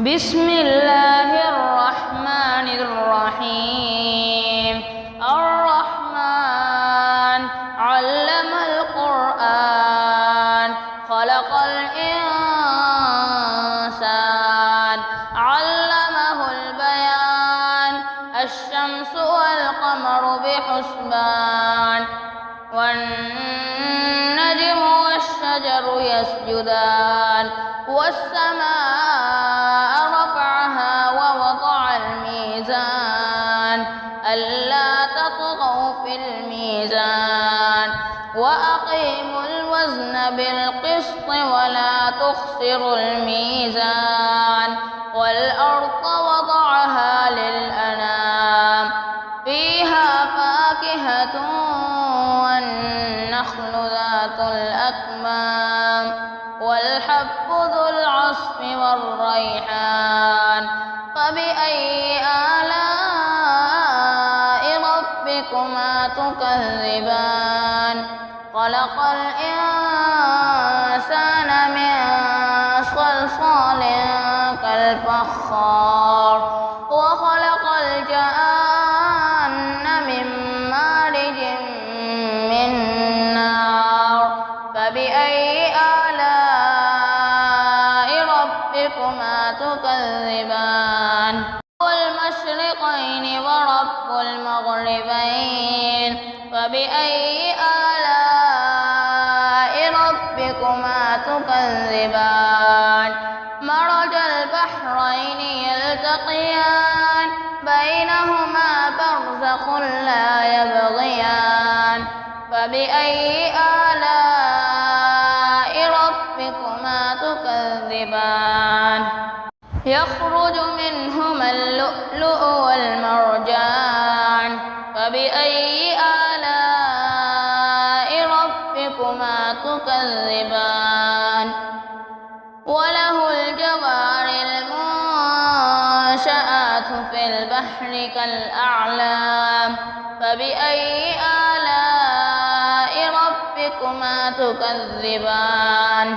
بسم الله الرحمن الرحيم. الرحمن علم القرآن خلق الإنسان علمه البيان. الشمس والقمر بحسبان والنجم والشجر يسجدان والسماء رفعها ووضع الميزان ألا تطغوا في الميزان وأقيموا الوزن بالقسط ولا تخسروا الميزان. والأرض وضعها للأنام فيها فاكهة والنخل ذات الأكمام والحب ذو العصف والريحان. فبأي آلاء ربكما تكذبان؟ خلق الإنسان من صلصال كالفخار وخلق الجان من مارج من نار. فبأي آلاء ربكما تكذبان؟ والمشرقين ورب المغربين. فبأي آلاء ربكما تكذبان؟ مرج البحرين يلتقيان بينهما برزخ لا يبغيان. فبأي آلاء ربكما تكذبان؟ يخرج منهما اللؤلؤ والمرجان. فبأي آلاء ربكما تكذبان؟ وله الجوار المنشآت في البحر كالأعلام. فبأي آلاء ربكما تكذبان؟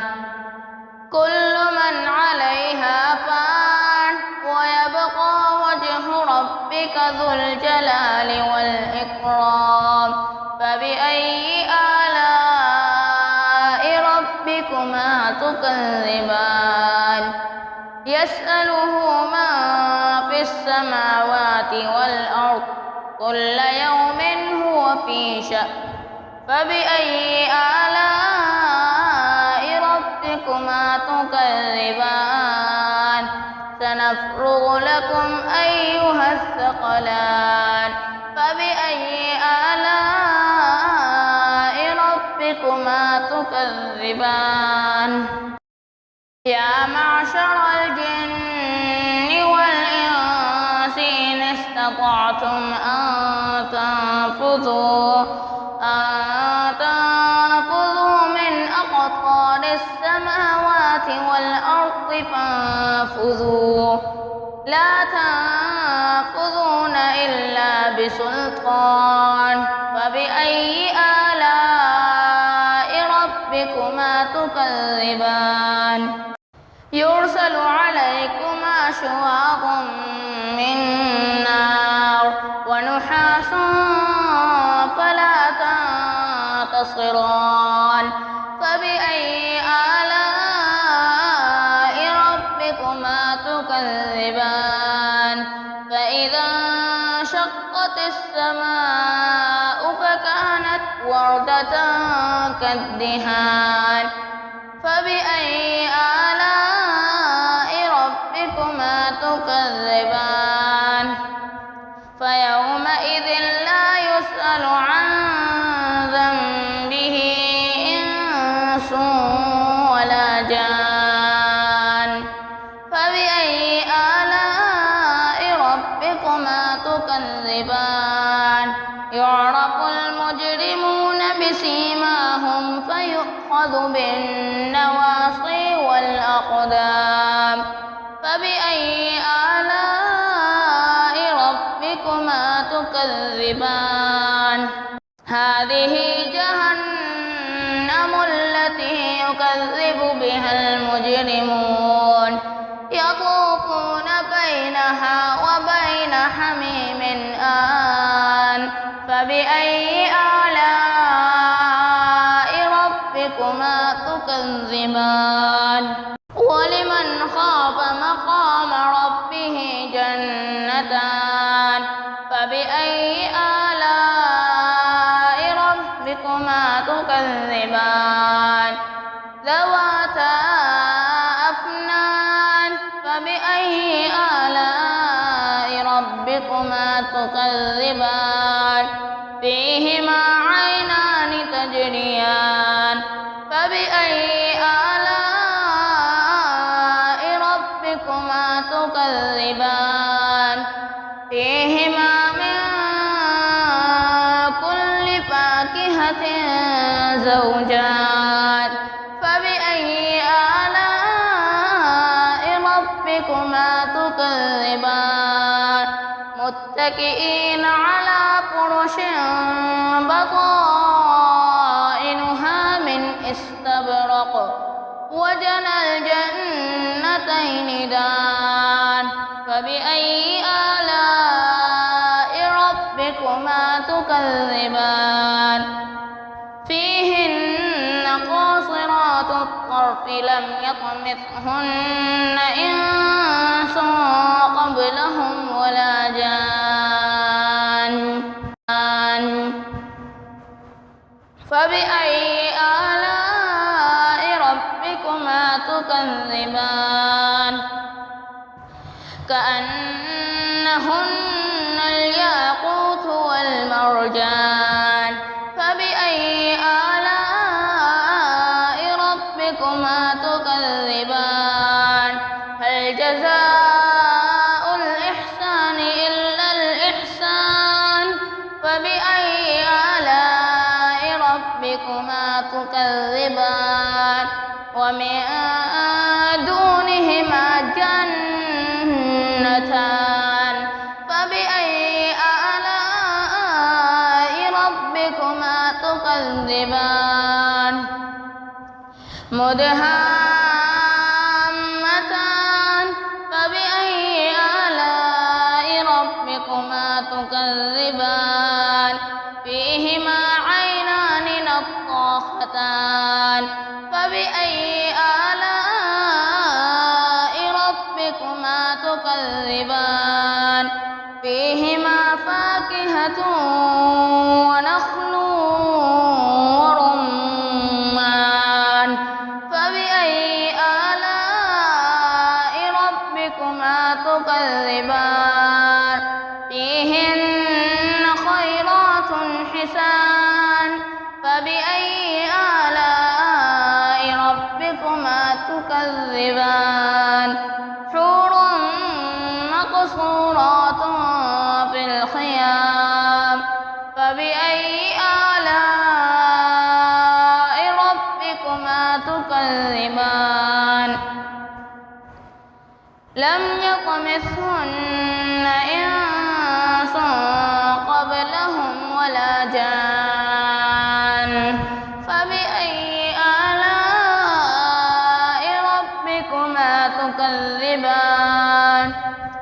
كل من عليها فان ويبقى وجه ربك ذو الجلال والإكرام. فبأي آلاء ربكما تكذبان؟ يسأله من في السماوات والأرض كل يوم هو في شأن. فبأي آلاء ربكما تكذبان؟ سنفرغ لكم أيها الثقلان. فبأي آلاء ربكما تكذبان؟ يا معشر الجن والإنس إن استطعتم أن تنفذوا من أقطار السماوات والأرض فانفذوا لا تنفذون إلا بسلطان. فبأي آلاء ربكما تكذبان؟ يرسل عليكما شواظ من نار ونحاس فلا تنتصران. فبأي آلاء ربكما تكذبان؟ فإذا انشقت السماء فكانت وردة كالدهان. فبأي آلاء ربكما تكذبان؟ فيومئذ لا يسأل عن ذنبه إنس ولا جان. فبأي آلاء ربكما تكذبان؟ يعرف المجرمون بسيماهم فيؤخذ بالنواصي والأقدام. فبأي آلاء ربكما تكذبان؟ هذه جهنم التي يكذب بها المجرمون يطوف يطوفون بينها وبين حميم آن فبأي آلاء ربكما تكذبان ولمن خاف مقام ربه جنتان فبأي آلاء ربكما تكذبان ذواتا أفنان فبأي آلاء ربكما تكذبان فيهما عينان تجريان فبأي آلاء ربكما تكذبان فيهما من كل فاكهة زوجان فبأي آلاء ربكما تكذبان متكئين على فرش بطائنها من استبرق وجنى الجنتين دان فبأي آلاء ربكما تكذبان فيهن قاصرات الطرف لم يطمثهن إنس قبلهم ولا جان فبأي آلاء ربكما تكذبان كأنهن الياقوت والمرجان فبأي آلاء ربكما تكذبان هل جزاء الإحسان إلا الإحسان فبأي آلاء ربكما تكذبان ومن دونهما جنتان فبأي آلاء ربكما تكذبان مدهامتان فبأي آلاء ربكما تكذبان فيهما عينان نضاختان فبأي آلاء ربكما تكذبان فيهما فاكهة ونخل ورمان فبأي آلاء ربكما تكذبان فيهن خيرات حسان فبأي آلاء ربكما تكذبان حور مقصورات في الخيام فبأي آلاء ربكما تكذبان لم يطمثهن إنس قبلهم ولا جان فبأي آلاء ربكما تكذبان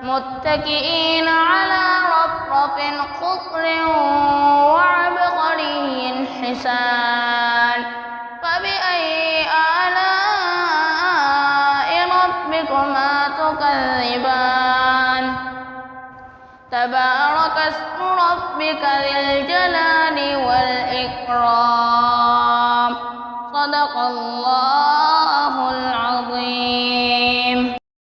متكئين على رفرف خضر وعبقري حسان فبأي آلاء ربكما تكذبان تبارك اسم ربك ذي الجلال والإكرام صدق الله العظيم.